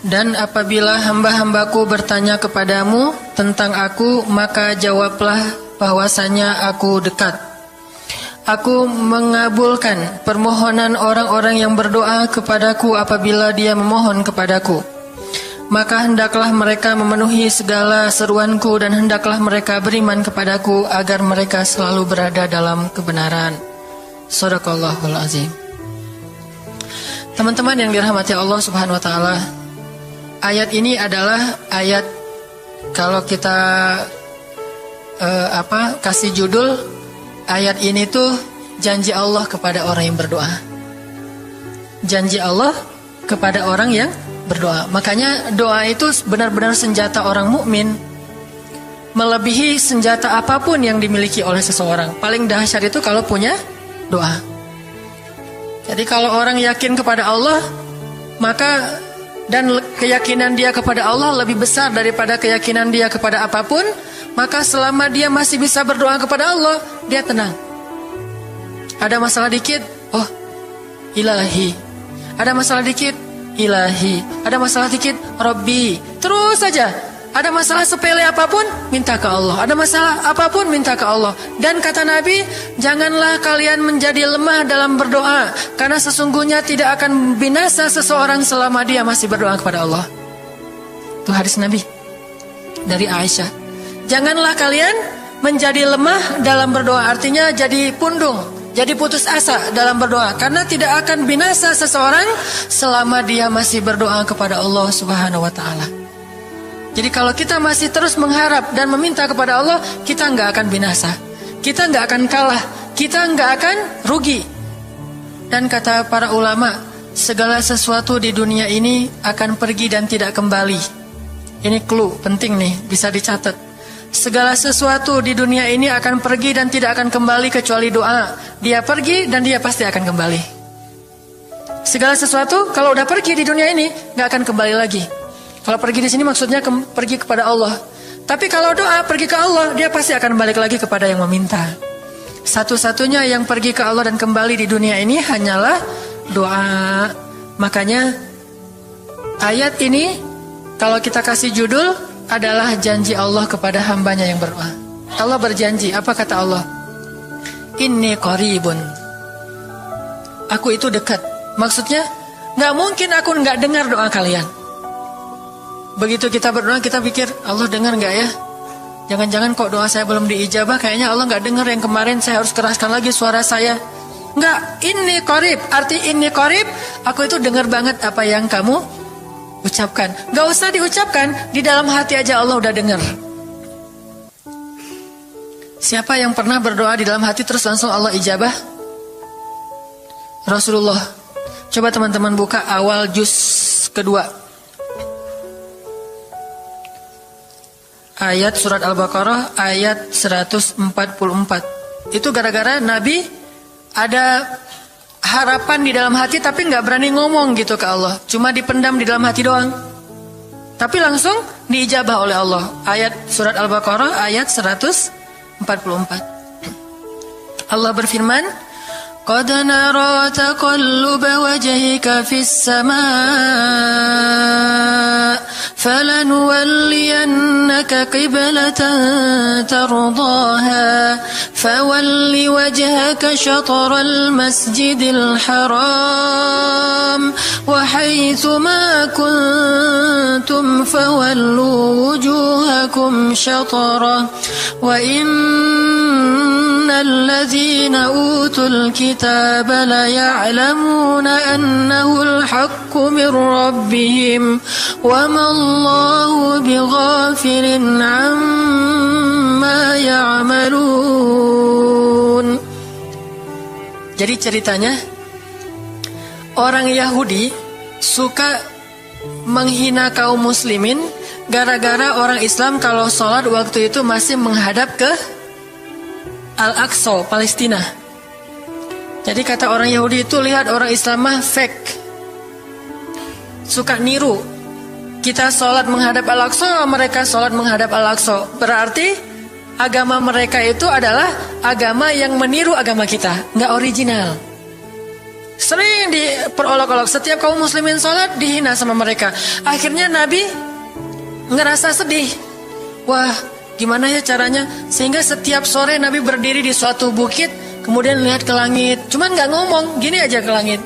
Dan apabila hamba-hambaku bertanya kepadamu tentang aku, maka jawablah bahwasanya aku dekat. Aku mengabulkan permohonan orang-orang yang berdoa kepadaku apabila dia memohon kepadaku. Maka hendaklah mereka memenuhi segala seruanku dan hendaklah mereka beriman kepadaku agar mereka selalu berada dalam kebenaran. Shadaqallahul azim. Teman-teman yang dirahmati Allah Subhanahu wa taala, ayat ini adalah ayat, kalau kita kasih judul ayat ini tuh janji Allah kepada orang yang berdoa. Janji Allah kepada orang yang berdoa. Makanya doa itu benar-benar senjata orang mukmin, melebihi senjata apapun yang dimiliki oleh seseorang. Paling dahsyat itu kalau punya doa. Jadi kalau orang yakin kepada Allah, maka dan keyakinan dia kepada Allah lebih besar daripada keyakinan dia kepada apapun, maka selama dia masih bisa berdoa kepada Allah, dia tenang. Ada masalah dikit, oh ilahi. Ada masalah dikit, ilahi. Ada masalah dikit, Rabbi. Terus saja. Ada masalah sepele apapun, minta ke Allah. Ada masalah apapun, minta ke Allah. Dan kata Nabi, janganlah kalian menjadi lemah dalam berdoa, karena sesungguhnya tidak akan binasa seseorang selama dia masih berdoa kepada Allah. Itu hadis Nabi dari Aisyah. Janganlah kalian menjadi lemah dalam berdoa, artinya jadi pundung, jadi putus asa dalam berdoa, karena tidak akan binasa seseorang selama dia masih berdoa kepada Allah Subhanahu wa taala. Jadi kalau kita masih terus mengharap dan meminta kepada Allah, kita nggak akan binasa, kita nggak akan kalah, kita nggak akan rugi. Dan kata para ulama, segala sesuatu di dunia ini akan pergi dan tidak kembali. Ini clue penting nih, bisa dicatat. Segala sesuatu di dunia ini akan pergi dan tidak akan kembali kecuali doa. Dia pergi dan dia pasti akan kembali. Segala sesuatu kalau udah pergi di dunia ini nggak akan kembali lagi. Kalau pergi di sini maksudnya pergi kepada Allah. Tapi kalau doa pergi ke Allah, dia pasti akan balik lagi kepada yang meminta. Satu-satunya yang pergi ke Allah dan kembali di dunia ini hanyalah doa. Makanya ayat ini kalau kita kasih judul adalah janji Allah kepada hambanya yang berdoa. Allah berjanji, apa kata Allah? Inni qaribun. Aku itu dekat. Maksudnya gak mungkin aku gak dengar doa kalian. Begitu kita berdoa, kita pikir Allah dengar gak ya? Jangan-jangan kok doa saya belum diijabah, kayaknya Allah gak dengar yang kemarin, saya harus keraskan lagi suara saya. Enggak, ini qarib. Arti ini qarib, aku itu dengar banget apa yang kamu ucapkan. Gak usah diucapkan, di dalam hati aja Allah udah dengar. Siapa yang pernah berdoa di dalam hati terus langsung Allah ijabah? Rasulullah. Coba teman-teman buka awal juz kedua, ayat surat Al-Baqarah ayat 144. Itu gara-gara Nabi ada harapan di dalam hati tapi gak berani ngomong gitu ke Allah, cuma dipendam di dalam hati doang. Tapi langsung diijabah oleh Allah. Ayat surat Al-Baqarah ayat 144. Allah berfirman, قد نرى تقلب وجهك في السماء فلنولينك قبلة ترضاها فول وجهك شطر المسجد الحرام وحيث ما كنتم فولوا وجوهكم شطره وإن الذين أوتوا الكتاب ليعلمون أنه الحق من ربهم وما الله بغافل عما يعملون. Jadi ceritanya, orang Yahudi suka menghina kaum muslimin gara-gara orang Islam kalau sholat waktu itu masih menghadap ke Al-Aqsa, Palestina. Jadi kata orang Yahudi itu, lihat orang Islam mah fake, suka niru. Kita sholat menghadap Al-Aqsa, mereka sholat menghadap Al-Aqsa. Berarti agama mereka itu adalah agama yang meniru agama kita, nggak original. Sering diperolok-olok. Setiap kaum muslimin sholat dihina sama mereka. Akhirnya Nabi ngerasa sedih. Wah, gimana ya caranya? Sehingga setiap sore Nabi berdiri di suatu bukit, kemudian lihat ke langit. Cuman gak ngomong, gini aja ke langit.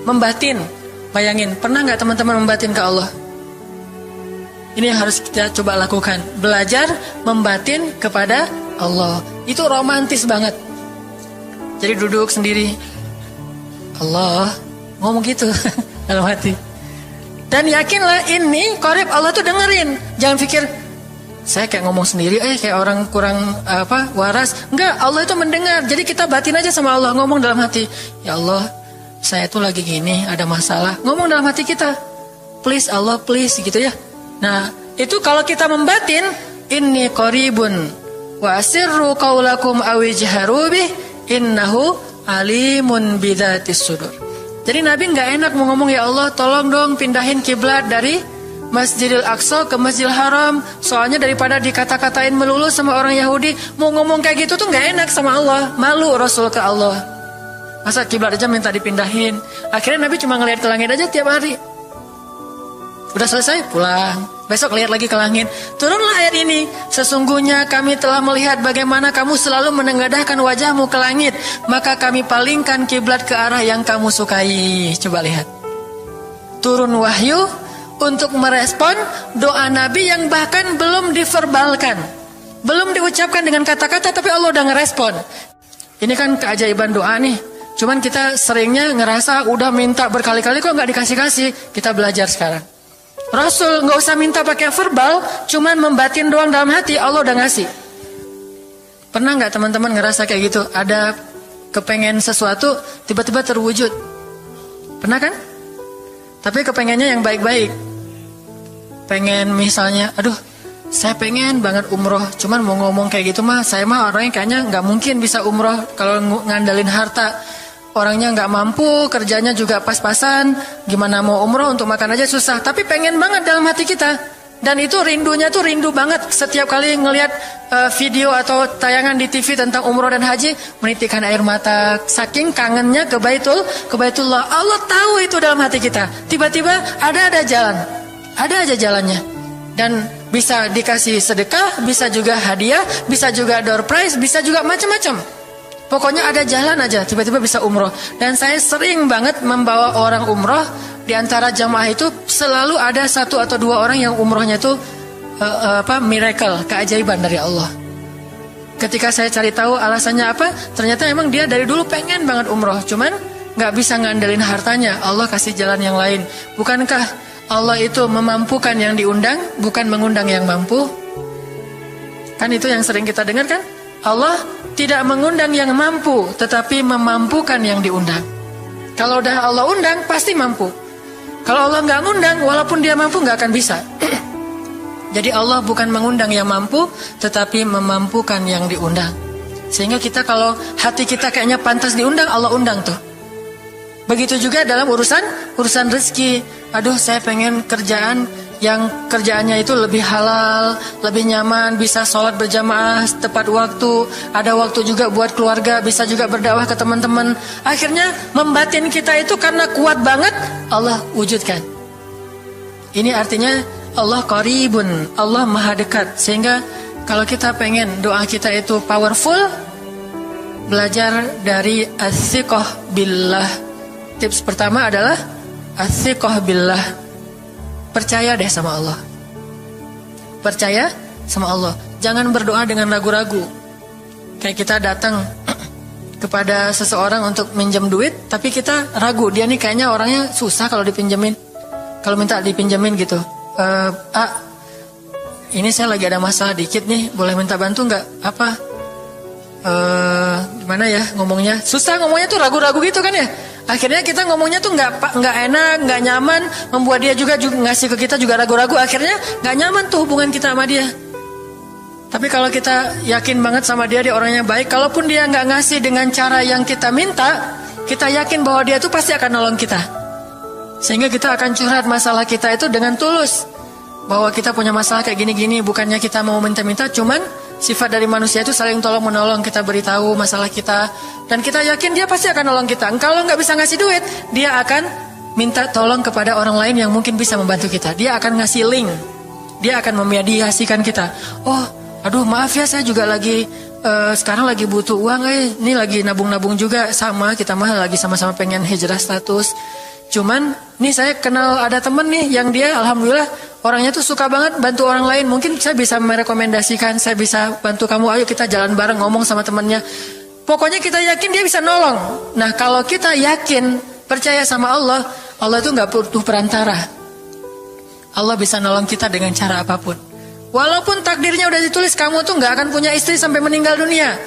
Membatin. Bayangin, pernah gak teman-teman membatin ke Allah? Ini yang harus kita coba lakukan. Belajar membatin kepada Allah. Itu romantis banget. Jadi duduk sendiri. Allah, ngomong gitu dalam hati. Dan yakinlah ini qarib, Allah tuh dengerin. Jangan pikir saya kayak ngomong sendiri, kayak orang kurang waras. Enggak, Allah itu mendengar. Jadi kita batin aja sama Allah, ngomong dalam hati. Ya Allah, saya tuh lagi gini, ada masalah. Ngomong dalam hati kita. Please Allah, please gitu ya. Nah, itu kalau kita membatin, inni qaribun wa asirru qaulakum aw ijharu bih innahu alimun bidzatis sudur. Jadi Nabi nggak enak mau ngomong, ya Allah tolong dong pindahin kiblat dari Masjidil Aqsa ke Masjidil Haram. Soalnya daripada dikata-katain melulu sama orang Yahudi, mau ngomong kayak gitu tuh nggak enak sama Allah. Malu Rasul ke Allah. Masa kiblat aja minta dipindahin. Akhirnya Nabi cuma ngelihat ke langit aja tiap hari. Udah selesai pulang. Besok lihat lagi ke langit. Turunlah ayat ini. Sesungguhnya kami telah melihat bagaimana kamu selalu menengadahkan wajahmu ke langit, maka kami palingkan kiblat ke arah yang kamu sukai. Coba lihat. Turun wahyu untuk merespon doa Nabi yang bahkan belum diverbalkan, belum diucapkan dengan kata-kata, tapi Allah udah ngerespon. Ini kan keajaiban doa nih. Cuman kita seringnya ngerasa udah minta berkali-kali kok nggak dikasih-kasih. Kita belajar sekarang. Rasul nggak usah minta pakai verbal, cuman membatin doang dalam hati, Allah udah ngasih. Pernah nggak teman-teman ngerasa kayak gitu? Ada kepengen sesuatu, tiba-tiba terwujud. Pernah kan? Tapi kepengennya yang baik-baik. Pengen misalnya, aduh, saya pengen banget umroh, cuman mau ngomong kayak gitu mah, saya mah orangnya kayaknya nggak mungkin bisa umroh kalau ngandalin harta. Orangnya nggak mampu, kerjanya juga pas-pasan, gimana mau umroh, untuk makan aja susah. Tapi pengen banget dalam hati kita. Dan itu rindunya tuh rindu banget. Setiap kali ngelihat video atau tayangan di TV tentang umroh dan haji, menitikkan air mata. Saking kangennya ke Baitullah. Allah tahu itu dalam hati kita. Tiba-tiba ada jalan, ada aja jalannya. Dan bisa dikasih sedekah, bisa juga hadiah, bisa juga door prize, bisa juga macam-macam. Pokoknya ada jalan aja, tiba-tiba bisa umroh. Dan saya sering banget membawa orang umroh. Di antara jamaah itu selalu ada 1 atau 2 orang yang umrohnya itu miracle, keajaiban dari Allah. Ketika saya cari tahu alasannya apa, ternyata emang dia dari dulu pengen banget umroh, cuman nggak bisa ngandelin hartanya. Allah kasih jalan yang lain. Bukankah Allah itu memampukan yang diundang, bukan mengundang yang mampu? Kan itu yang sering kita dengar kan? Allah tidak mengundang yang mampu, tetapi memampukan yang diundang. Kalau udah Allah undang, pasti mampu. Kalau Allah nggak ngundang, walaupun dia mampu nggak akan bisa. Jadi Allah bukan mengundang yang mampu, tetapi memampukan yang diundang. Sehingga kita kalau hati kita kayaknya pantas diundang, Allah undang tuh. Begitu juga dalam urusan rezeki. Aduh, saya pengen kerjaan yang kerjaannya itu lebih halal, lebih nyaman, bisa sholat berjamaah tepat waktu, ada waktu juga buat keluarga, bisa juga berdakwah ke teman-teman. Akhirnya membatin kita itu karena kuat banget, Allah wujudkan. Ini artinya Allah qaribun, Allah maha dekat. Sehingga kalau kita pengen doa kita itu powerful, belajar dari as-siqah billah. Tips pertama adalah as-siqah billah. Percaya deh sama Allah. Percaya sama Allah. Jangan berdoa dengan ragu-ragu. Kayak kita datang kepada seseorang untuk minjem duit, tapi kita ragu, dia nih kayaknya orangnya susah kalau dipinjemin. Kalau minta dipinjemin gitu, ini saya lagi ada masalah dikit nih, boleh minta bantu nggak? Gimana ya ngomongnya? Susah ngomongnya tuh, ragu-ragu gitu kan ya. Akhirnya kita ngomongnya tuh nggak enak, nggak nyaman, membuat dia juga ngasih ke kita juga ragu-ragu. Akhirnya nggak nyaman tuh hubungan kita sama dia. Tapi kalau kita yakin banget sama dia orangnya baik, kalaupun dia nggak ngasih dengan cara yang kita minta, kita yakin bahwa dia tuh pasti akan nolong kita. Sehingga kita akan curhat masalah kita itu dengan tulus, bahwa kita punya masalah kayak gini-gini, bukannya kita mau minta-minta, cuman Sifat dari manusia itu saling tolong menolong. Kita beritahu masalah kita dan kita yakin dia pasti akan nolong kita. Kalau nggak bisa ngasih duit, dia akan minta tolong kepada orang lain yang mungkin bisa membantu kita. Dia akan ngasih link. Dia akan memediasikan kita. Oh, aduh maaf ya, saya juga lagi sekarang lagi butuh uang. Ini lagi nabung-nabung juga, sama kita mah lagi sama-sama pengen hijrah status. Cuman nih saya kenal ada temen nih yang dia alhamdulillah orangnya tuh suka banget bantu orang lain. Mungkin saya bisa merekomendasikan, saya bisa bantu kamu, ayo kita jalan bareng, ngomong sama temennya. Pokoknya kita yakin dia bisa nolong. Nah kalau kita yakin, percaya sama Allah, Allah itu gak butuh perantara. Allah bisa nolong kita dengan cara apapun. Walaupun takdirnya udah ditulis, kamu tuh gak akan punya istri sampai meninggal dunia.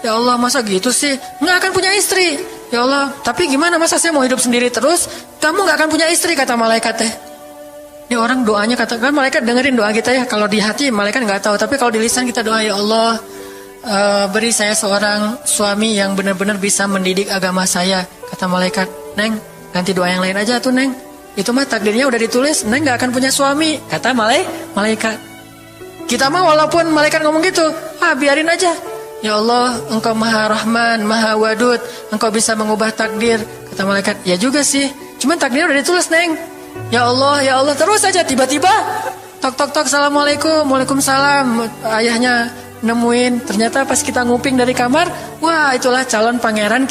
Ya Allah, masa gitu sih? Gak akan punya istri. Ya Allah, tapi gimana, masa saya mau hidup sendiri terus? Kamu gak akan punya istri, kata malaikat teh. Ini orang doanya, katakan malaikat dengerin doa kita ya. Kalau di hati malaikat gak tahu, tapi kalau di lisan kita doa, ya Allah, beri saya seorang suami yang benar-benar bisa mendidik agama saya. Kata malaikat, Neng, ganti doa yang lain aja tuh Neng. Itu mah takdirnya udah ditulis, Neng gak akan punya suami. Kata malaikat. Kita mah walaupun malaikat ngomong gitu, biarin aja. Ya Allah, Engkau Maha Rahman, Maha Wadud, Engkau bisa mengubah takdir. Kata malaikat, ya juga sih, cuman takdirnya udah ditulis Neng. Ya Allah, terus aja. Tiba-tiba tok, Assalamualaikum, Waalaikumsalam. Ayahnya nemuin, ternyata pas kita nguping dari kamar, wah itulah calon pangeran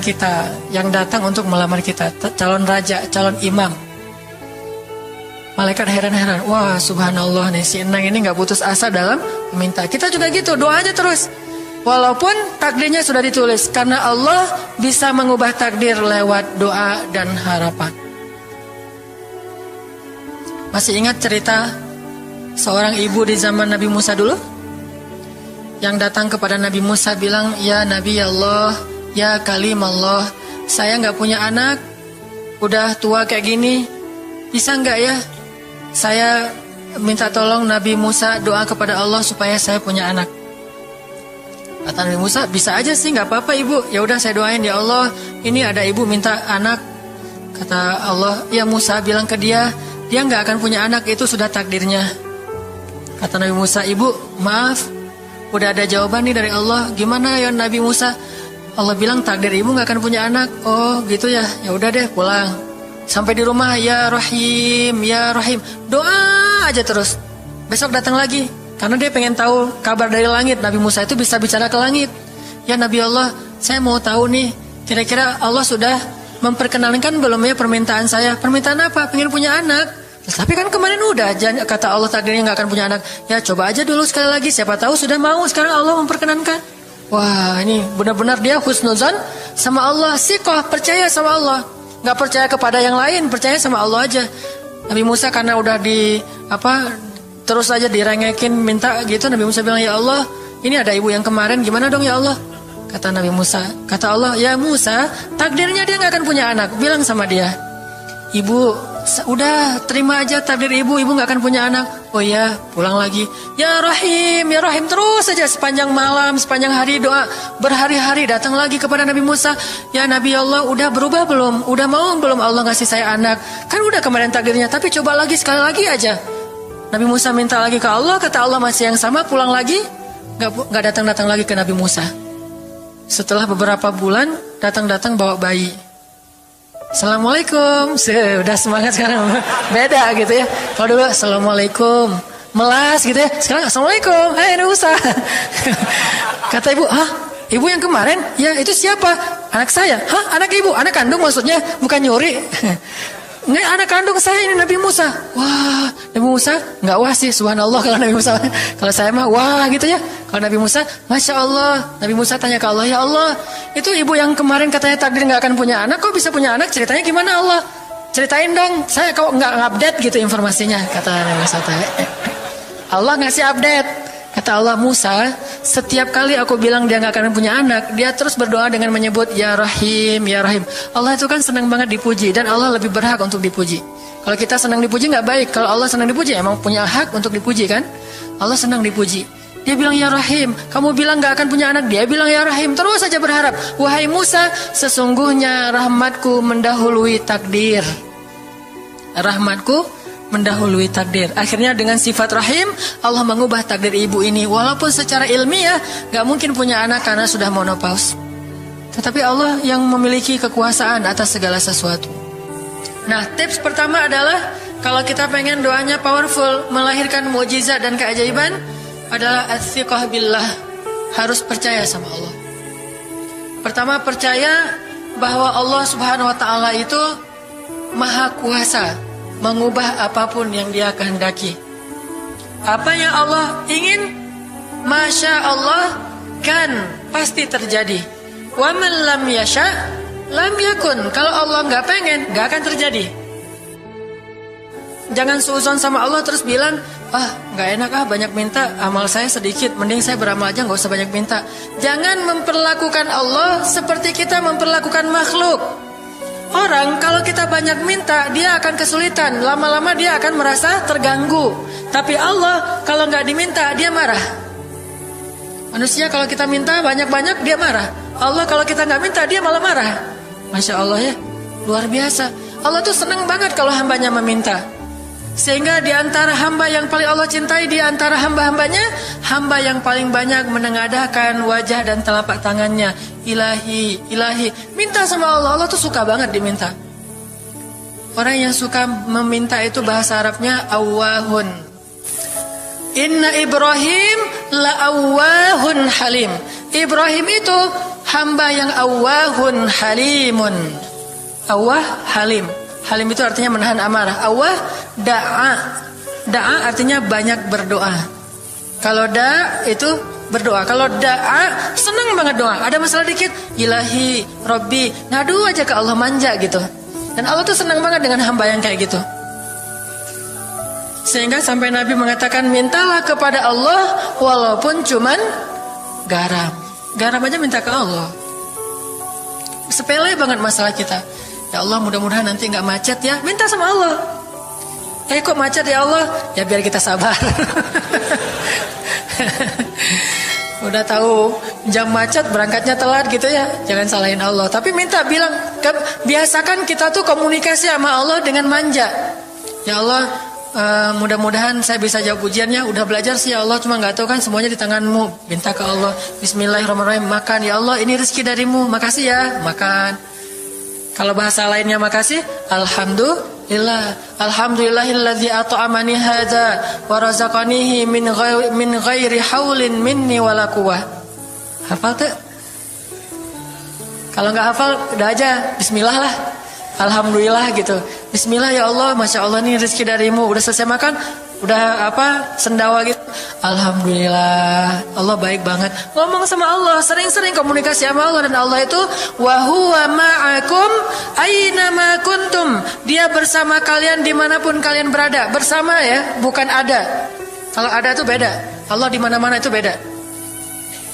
kita yang datang untuk melamar kita, calon raja, calon imam. Malaikat heran-heran, wah subhanallah nih, si Enang ini gak putus asa dalam meminta. Kita juga gitu, doa aja terus. Walaupun takdirnya sudah ditulis, karena Allah bisa mengubah takdir lewat doa dan harapan. Masih ingat cerita seorang ibu di zaman Nabi Musa dulu? Yang datang kepada Nabi Musa bilang, ya Nabi Allah, ya Kalim Allah, saya gak punya anak, udah tua kayak gini, bisa gak ya? Saya minta tolong Nabi Musa doa kepada Allah supaya saya punya anak. Kata Nabi Musa, bisa aja sih, nggak apa-apa ibu. Ya udah saya doain, ya Allah, ini ada ibu minta anak. Kata Allah, ya Musa bilang ke dia nggak akan punya anak, itu sudah takdirnya. Kata Nabi Musa, ibu maaf, udah ada jawaban nih dari Allah. Gimana ya Nabi Musa? Allah bilang takdir ibu nggak akan punya anak. Oh gitu ya, ya udah deh pulang. Sampai di rumah, ya Rahim, ya Rahim, doa aja terus. Besok datang lagi, karena dia pengen tahu kabar dari langit. Nabi Musa itu bisa bicara ke langit. Ya Nabi Allah, saya mau tahu nih, kira-kira Allah sudah memperkenalkan belum ya permintaan saya? Permintaan apa? Pengen punya anak. Tapi kan kemarin udah, kata Allah takdirnya gak akan punya anak. Ya coba aja dulu sekali lagi, siapa tahu sudah mau. Sekarang Allah memperkenankan. Wah ini benar-benar dia husnuzan sama Allah. Siqah, percaya sama Allah. Gak percaya kepada yang lain, percaya sama Allah aja. Nabi Musa karena udah terus aja direngekin minta gitu, Nabi Musa bilang, ya Allah, ini ada ibu yang kemarin, gimana dong ya Allah? Kata Nabi Musa, kata Allah, ya Musa, takdirnya dia gak akan punya anak. Bilang sama dia, ibu, udah terima aja takdir ibu gak akan punya anak. Oh iya, pulang lagi. Ya Rahim, terus aja sepanjang malam, sepanjang hari doa. Berhari-hari datang lagi kepada Nabi Musa. Ya Nabi Allah, udah berubah belum? Udah mau belum Allah ngasih saya anak? Kan udah kemarin takdirnya, tapi coba lagi, sekali lagi aja. Nabi Musa minta lagi ke Allah, kata Allah masih yang sama, pulang lagi. Gak datang-datang lagi ke Nabi Musa. Setelah beberapa bulan, datang-datang bawa bayi. Assalamualaikum, udah semangat sekarang, beda gitu ya. Kalau dulu Assalamualaikum, melas gitu ya. Sekarang Assalamualaikum, hai Nabi Musa. Kata ibu, ibu yang kemarin? Ya itu siapa? Anak saya. Anak ibu? Anak kandung maksudnya, bukan nyuri. Nggak, anak kandung saya ini Nabi Musa. Wah, Nabi Musa nggak wah sih, subhanallah kalau Nabi Musa. Kalau saya mah wah gitu ya. Kalau Nabi Musa, masya Allah. Nabi Musa tanya ke Allah, ya Allah, itu ibu yang kemarin katanya takdir nggak akan punya anak, kok bisa punya anak? Ceritanya gimana Allah? Ceritain dong. Saya kok nggak update gitu informasinya, kata Nabi Musa. Allah ngasih update. Kata Allah, Musa, setiap kali aku bilang dia gak akan punya anak, dia terus berdoa dengan menyebut Ya Rahim, Ya Rahim. Allah itu kan senang banget dipuji, dan Allah lebih berhak untuk dipuji. Kalau kita senang dipuji gak baik. Kalau Allah senang dipuji, emang punya hak untuk dipuji kan? Allah senang dipuji. Dia bilang Ya Rahim, kamu bilang gak akan punya anak, dia bilang Ya Rahim. Terus saja berharap, wahai Musa, sesungguhnya rahmatku mendahului takdir. Rahmatku mendahului takdir. Akhirnya dengan sifat rahim Allah mengubah takdir ibu ini. Walaupun secara ilmiah gak mungkin punya anak karena sudah menopause, tetapi Allah yang memiliki kekuasaan atas segala sesuatu. Nah, tips pertama adalah kalau kita pengen doanya powerful, melahirkan mukjizat dan keajaiban, adalah ats-tsiqah billah. Harus percaya sama Allah. Pertama, percaya bahwa Allah Subhanahu wa taala itu Maha Kuasa mengubah apapun yang Dia kehendaki. Apa yang Allah ingin, masya Allah kan pasti terjadi. Wa man lam yasha lam yakun. Kalau Allah nggak pengen, nggak akan terjadi. Jangan suuzon sama Allah terus bilang, nggak enak banyak minta, amal saya sedikit, mending saya beramal aja nggak usah banyak minta. Jangan memperlakukan Allah seperti kita memperlakukan makhluk. Orang kalau kita banyak minta, dia akan kesulitan, lama-lama dia akan merasa terganggu. Tapi Allah kalau nggak diminta, dia marah. Manusia kalau kita minta banyak-banyak, dia marah. Allah kalau kita nggak minta, dia malah marah. Masya Allah ya, luar biasa. Allah tuh senang banget kalau hambanya meminta. Sehingga di antara hamba yang paling Allah cintai, di antara hamba-hambanya, hamba yang paling banyak menengadahkan wajah dan telapak tangannya. Ilahi, ilahi. Minta sama Allah, Allah tuh suka banget diminta. Orang yang suka meminta itu bahasa Arabnya awwahun. Inna Ibrahim la awwahun halim. Ibrahim itu hamba yang awwahun halimun. Awwah halim. Halim itu artinya menahan amarah. Awwah da'a. Da'a artinya banyak berdoa. Kalau da' itu berdoa. Kalau da'a senang banget doa. Ada masalah dikit, ilahi, Rabbi, ngadu aja ke Allah, manja gitu. Dan Allah tuh senang banget dengan hamba yang kayak gitu. Sehingga sampai Nabi mengatakan, mintalah kepada Allah walaupun cuman garam. Garam aja minta ke Allah. Sepele banget masalah kita. Ya Allah, mudah-mudahan nanti nggak macet ya. Minta sama Allah. Kok macet ya Allah? Ya biar kita sabar. Udah tahu jam macet berangkatnya telat gitu ya. Jangan salahin Allah. Tapi minta, bilang, biasakan kita tuh komunikasi sama Allah dengan manja. Ya Allah, mudah-mudahan saya bisa jawab ujiannya. Udah belajar sih ya Allah, cuma nggak tahu kan semuanya di tanganmu. Minta ke Allah. Bismillahirrahmanirrahim. Makan ya Allah, ini rezeki darimu. Makasih ya, makan. Kalau bahasa lainnya makasih, alhamdulillah. Alhamdulillahilladzi at'amani hadza wa razaqanihi min ghairi haulin minni wala quwwah. Hafal tuh? Kalau nggak hafal, udah aja bismillah lah. Alhamdulillah gitu. Bismillah ya Allah, masya Allah nih rezeki darimu. Udah selesai makan, udah sendawa gitu. Alhamdulillah, Allah baik banget. Ngomong sama Allah, sering-sering komunikasi sama Allah. Dan Allah itu wa huwa ma'akum aina ma kuntum. Dia bersama kalian dimanapun kalian berada. Bersama ya, bukan ada. Kalau ada itu beda. Allah di mana-mana itu beda.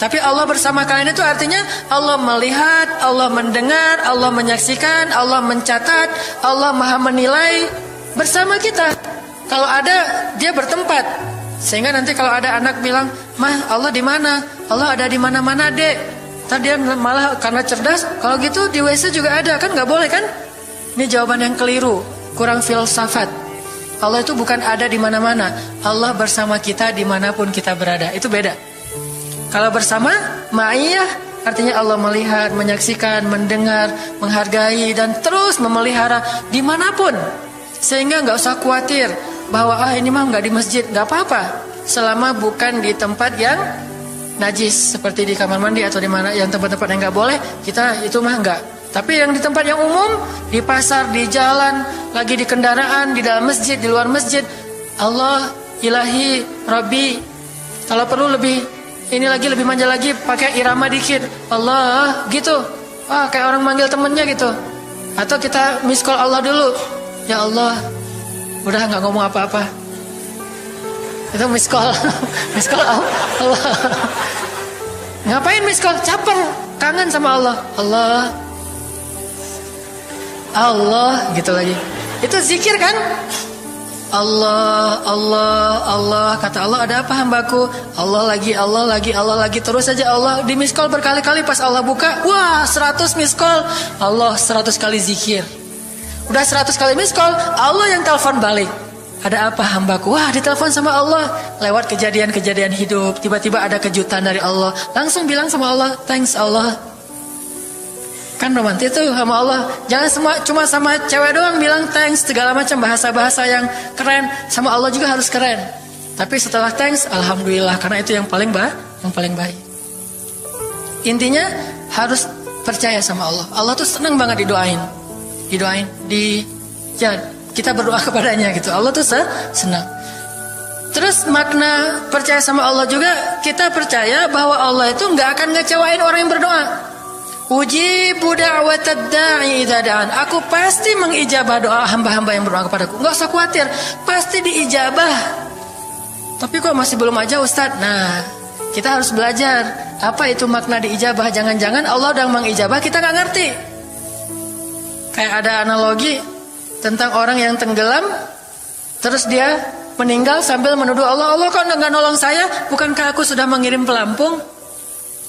Tapi Allah bersama kalian itu artinya Allah melihat, Allah mendengar, Allah menyaksikan, Allah mencatat, Allah maha menilai bersama kita. Kalau ada, dia bertempat. Sehingga nanti kalau ada anak bilang, "Mah, Allah di mana?" Allah ada di mana-mana, Dek. Tadi dia malah karena cerdas, kalau gitu di WC juga ada, kan nggak boleh kan? Ini jawaban yang keliru, kurang filsafat. Allah itu bukan ada di mana-mana. Allah bersama kita dimanapun kita berada. Itu beda. Kalau bersama, ma'iyah artinya Allah melihat, menyaksikan, mendengar, menghargai, dan terus memelihara dimanapun. Sehingga nggak usah khawatir bahwa ini mah nggak di masjid, nggak apa-apa. Selama bukan di tempat yang najis, seperti di kamar mandi atau di mana yang tempat-tempat yang nggak boleh, kita itu mah nggak. Tapi yang di tempat yang umum, di pasar, di jalan, lagi di kendaraan, di dalam masjid, di luar masjid, Allah, ilahi, Rabbi. Kalau perlu lebih manja lagi, pakai irama dikit, Allah gitu. Kayak orang manggil temennya gitu. Atau kita miss call Allah dulu. Ya Allah, udah nggak ngomong apa-apa. Itu miss call. Miss call Allah. Ngapain miss call? Caper, kangen sama Allah. Allah gitu lagi. Itu zikir kan? Allah, Allah, Allah. Kata Allah, ada apa hambaku? Allah lagi terus saja Allah. Di miss call berkali-kali, pas Allah buka, wah 100 miss call. Allah 100 kali zikir. Udah 100 kali miss call, Allah yang telepon balik. Ada apa hambaku? Wah, ditelepon sama Allah lewat kejadian-kejadian hidup. Tiba-tiba ada kejutan dari Allah. Langsung bilang sama Allah, thanks Allah. Kan romantis tuh sama Allah. Jangan cuma sama cewek doang bilang thanks, segala macam bahasa-bahasa yang keren. Sama Allah juga harus keren. Tapi setelah thanks, alhamdulillah, karena itu yang paling baik. Intinya harus percaya sama Allah. Allah tuh senang banget didoain. Kita berdoa kepadanya gitu. Allah tuh senang. Terus makna percaya sama Allah juga, kita percaya bahwa Allah itu nggak akan ngecewain orang yang berdoa. Ujibu da'watad da'i idza da'an. Aku pasti mengijabah doa hamba-hamba yang berdoa kepadaku. Nggak usah khawatir, pasti diijabah. Tapi kok masih belum aja Ustadz? Nah, kita harus belajar apa itu makna diijabah. Jangan-jangan Allah udah mengijabah, kita nggak ngerti. Kayak ada analogi tentang orang yang tenggelam, terus dia meninggal sambil menuduh Allah, Allah kok nggak nolong saya? Bukankah aku sudah mengirim pelampung?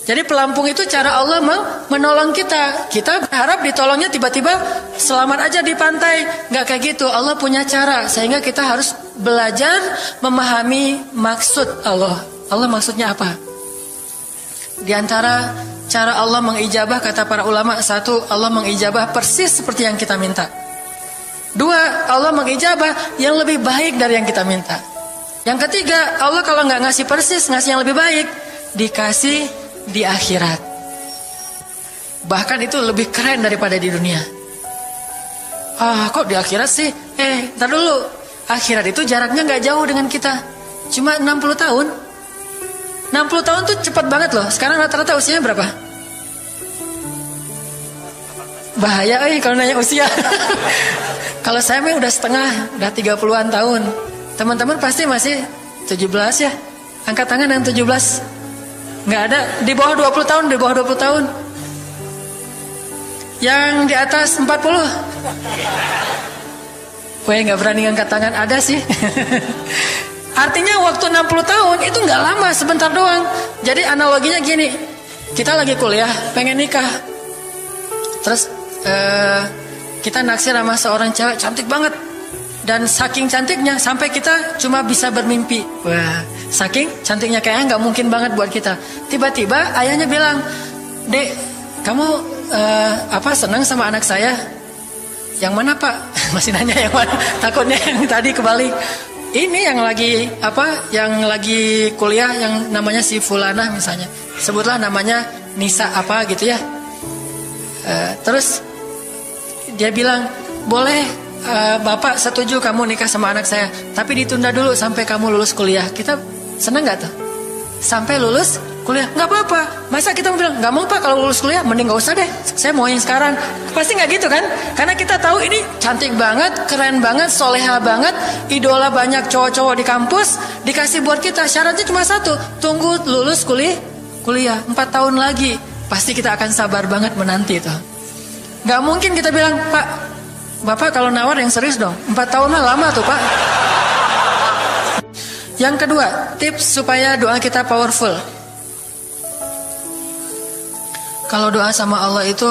Jadi pelampung itu cara Allah menolong kita. Kita berharap ditolongnya tiba-tiba selamat aja di pantai. Nggak kayak gitu. Allah punya cara, sehingga kita harus belajar memahami maksud Allah. Allah maksudnya apa? Di antara cara Allah mengijabah, kata para ulama, satu, Allah mengijabah persis seperti yang kita minta. Dua, Allah mengijabah yang lebih baik dari yang kita minta. Yang ketiga, Allah kalau nggak ngasih persis, ngasih yang lebih baik, dikasih di akhirat. Bahkan itu lebih keren daripada di dunia. Kok di akhirat sih? Ntar dulu. Akhirat itu jaraknya nggak jauh dengan kita, cuma 60 tahun. 60 tahun tuh cepat banget loh. Sekarang rata-rata usianya berapa? Bahaya kalau nanya usia. Kalau saya udah setengah, udah 30-an tahun. Teman-teman pasti masih 17 ya. Angkat tangan yang 17. Nggak ada. Di bawah 20 tahun, di bawah 20 tahun. Yang di atas 40. Nggak berani angkat tangan, ada sih. Artinya waktu 60 tahun itu nggak lama, sebentar doang. Jadi analoginya gini. Kita lagi kuliah, pengen nikah. Terus kita naksir sama seorang cewek cantik banget, dan saking cantiknya sampai kita cuma bisa bermimpi. Wah, saking cantiknya kayaknya nggak mungkin banget buat kita. Tiba-tiba ayahnya bilang, Dek, kamu senang sama anak saya? Yang mana Pak? Masih nanya yang mana? Takutnya yang tadi kebalik. Ini yang lagi yang lagi kuliah, yang namanya si Fulanah misalnya. Sebutlah namanya Nisa apa gitu ya. Terus dia bilang, boleh Bapak setuju kamu nikah sama anak saya, tapi ditunda dulu sampai kamu lulus kuliah. Kita senang gak tuh? Sampai lulus kuliah, gak apa-apa. Masa kita mau bilang, gak mau Pak kalau lulus kuliah, mending gak usah deh, saya mau yang sekarang. Pasti gak gitu kan? Karena kita tahu ini cantik banget, keren banget, soleha banget, idola banyak cowok-cowok di kampus, dikasih buat kita. Syaratnya cuma satu, tunggu lulus kuliah 4 tahun lagi. Pasti kita akan sabar banget menanti tuh. Gak mungkin kita bilang, Pak, Bapak kalau nawar yang serius dong. 4 tahun mah lama tuh Pak. Yang kedua, tips supaya doa kita powerful. Kalau doa sama Allah itu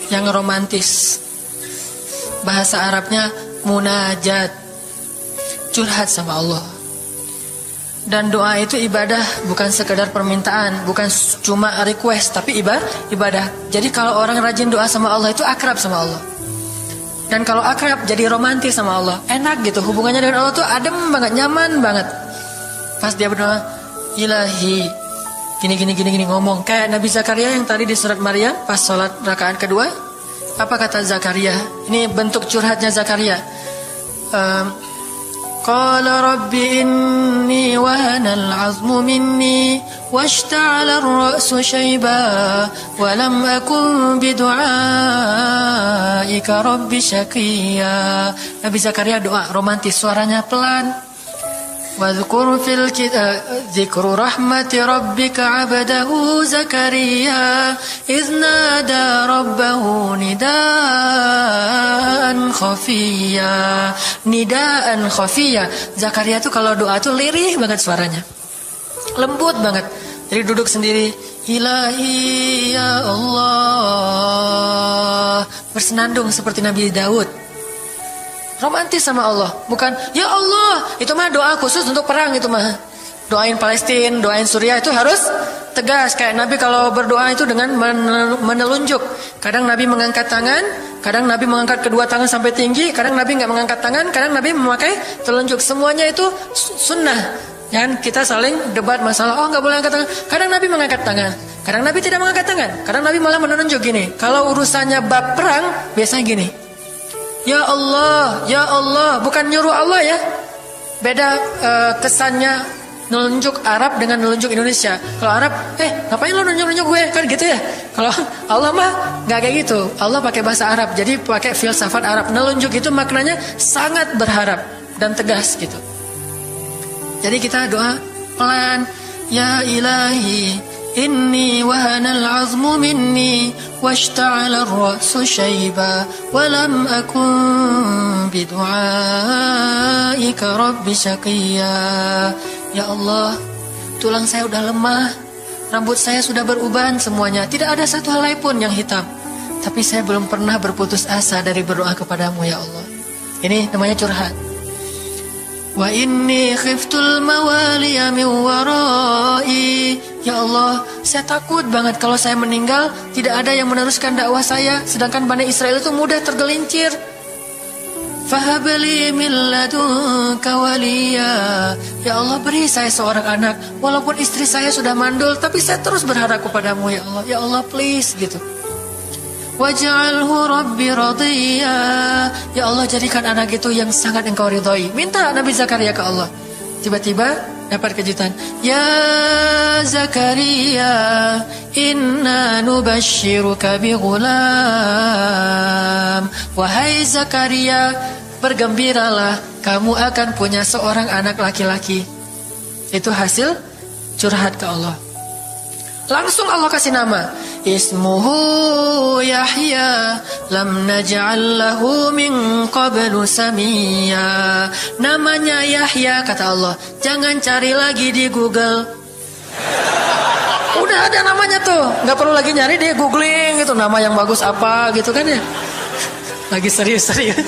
yang romantis. Bahasa Arabnya munajat, curhat sama Allah. Dan doa itu ibadah, bukan sekedar permintaan, bukan cuma request, tapi ibadah. Jadi kalau orang rajin doa sama Allah itu akrab sama Allah. Dan kalau akrab jadi romantis sama Allah, enak gitu, hubungannya dengan Allah tuh adem banget, nyaman banget. Pas dia berdoa, Ilahi, gini ngomong kayak Nabi Zakaria yang tadi di surat Maryam pas sholat rakaat kedua. Apa kata Zakaria? Ini bentuk curhatnya Zakaria. Qala rabbi inni wahana al-'azmu minni washta'ala ar-ra'su shayba wa lam akun bidu'aika rabbi syaqiyya. Nabi Zakaria doa romantis, suaranya pelan. Wadhkur fil dzikru rahmati rabbika 'abdahu Zakaria idz nada rabbahu nidaan khafiyya. Zakaria tuh kalau doa tuh lirih banget suaranya. Lembut banget. Jadi duduk sendiri, Ilahi ya Allah, bersenandung seperti Nabi Daud. romantis sama Allah. Bukan, ya Allah, itu mah doa khusus untuk perang itu mah. Doain Palestina, doain Suriah itu harus tegas. Kayak Nabi kalau berdoa itu dengan menelunjuk. Kadang Nabi mengangkat tangan, kadang Nabi mengangkat kedua tangan sampai tinggi, kadang Nabi nggak mengangkat tangan, kadang Nabi memakai telunjuk. Semuanya itu sunnah. Jangan kita saling debat masalah, oh nggak boleh angkat tangan. Kadang Nabi mengangkat tangan, kadang Nabi tidak mengangkat tangan. Kadang Nabi malah menunjuk gini. Kalau urusannya bab perang, biasanya gini. Ya Allah, bukan nyuruh Allah ya. Beda kesannya nunjuk Arab dengan nunjuk Indonesia. Kalau Arab, ngapain lo nunjuk gue? Kan gitu ya. Kalau Allah mah nggak kayak gitu. Allah pakai bahasa Arab, jadi pakai filsafat Arab. Nunjuk itu maknanya sangat berharap dan tegas gitu. Jadi kita doa pelan. Ya ilahi, inni wahanal azmu minni washta'ala ar-ra'su shayba wa lam akun bidu'aika rabbi syaqiyya. Ya Allah, tulang saya udah lemah, rambut saya sudah beruban semuanya, tidak ada satu helai pun yang hitam. Tapi saya belum pernah berputus asa dari berdoa kepadamu ya Allah. Ini namanya curhat. Wa inni khiftul mawaliya min warai. Ya Allah, saya takut banget kalau saya meninggal tidak ada yang meneruskan dakwah saya, sedangkan Bani Israel itu mudah tergelincir. Fahabli min ladunka waliya. Ya Allah, beri saya seorang anak. Walaupun istri saya sudah mandul, tapi saya terus berharap kepadamu ya Allah. Ya Allah, please gitu. Waj'alhu rabbi radiyya. Ya Allah, jadikan anak itu yang sangat engkau ridhoi. Minta Nabi Zakaria ke Allah. Tiba-tiba dapat kejutan. Ya Zakaria, inna nubashiruka bi ghulam. Wahai Zakaria, bergembiralah, kamu akan punya seorang anak laki-laki. Itu hasil curhat ke Allah. Langsung Allah kasih nama. Ismuhu Yahya, lam naj'al lahu min qablu samiyya. Namanya Yahya, kata Allah. Jangan cari lagi di Google. Udah ada namanya tuh, nggak perlu lagi nyari di googling gitu. Nama yang bagus apa gitu kan ya. Lagi serius-serius.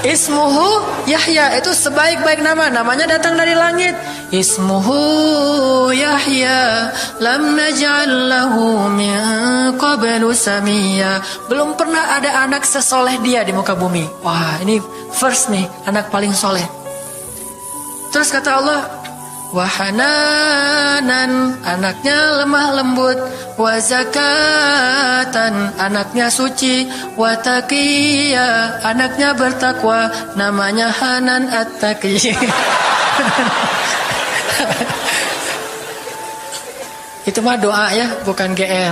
Ismuhu Yahya, itu sebaik-baik nama. Namanya datang dari langit. Ismuhu Yahya, lam naj'al lahu min qablu samiyya. Belum pernah ada anak sesoleh dia di muka bumi. Wah, ini first nih, anak paling soleh. Terus kata Allah, wahananan, anaknya lemah lembut, wazakatan, anaknya suci, wataqiya, anaknya bertakwa, namanya Hanan At-Taqi. Itu mah doa ya, bukan GR.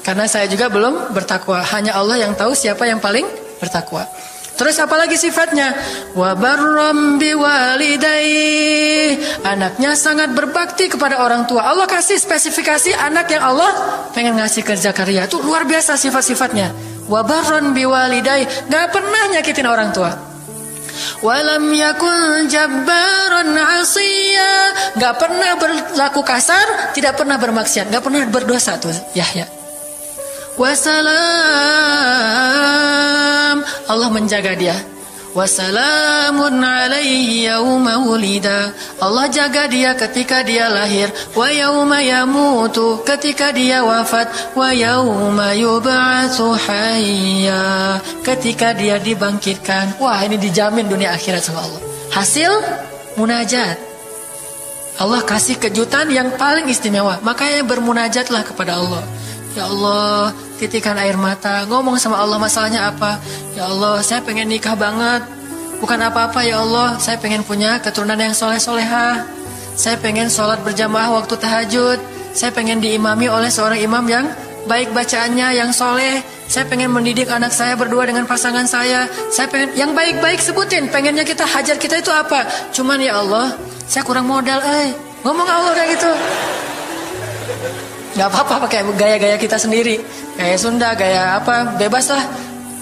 Karena saya juga belum bertakwa. Hanya Allah yang tahu siapa yang paling bertakwa. Terus apalagi sifatnya? Wa barram biwalidayhi, anaknya sangat berbakti kepada orang tua. Allah kasih spesifikasi anak yang Allah pengen ngasih ke Zakaria. Itu luar biasa sifat-sifatnya. Wa barran biwalidayhi, enggak pernah nyakitin orang tua. Walam yakun jabbaran 'asiyya, enggak pernah berlaku kasar, tidak pernah bermaksiat, enggak pernah berdosa tuh Yahya. Wassalam, Allah menjaga dia. Wassalamun alaihi yauma wulida, Allah jaga dia ketika dia lahir. Wa yauma yamutu, ketika dia wafat. Wa yauma yub'atsu hayya, ketika dia dibangkitkan. Wah, ini dijamin dunia akhirat sama Allah. Hasil munajat. Allah kasih kejutan yang paling istimewa. Makanya bermunajatlah kepada Allah. Ya Allah, titikan air mata, ngomong sama Allah masalahnya apa. Ya Allah, saya pengen nikah banget. Bukan apa-apa ya Allah, saya pengen punya keturunan yang soleh-solehah. Saya pengen sholat berjamaah waktu tahajud. Saya pengen diimami oleh seorang imam yang baik bacaannya, yang soleh. Saya pengen mendidik anak saya berdua dengan pasangan saya. Saya pengen yang baik-baik, sebutin. Pengennya kita, hajat kita itu apa. Cuman ya Allah, saya kurang modal. Ngomong Allah kayak gitu. Gak apa-apa pakai gaya-gaya kita sendiri, gaya Sunda, gaya apa, bebas lah.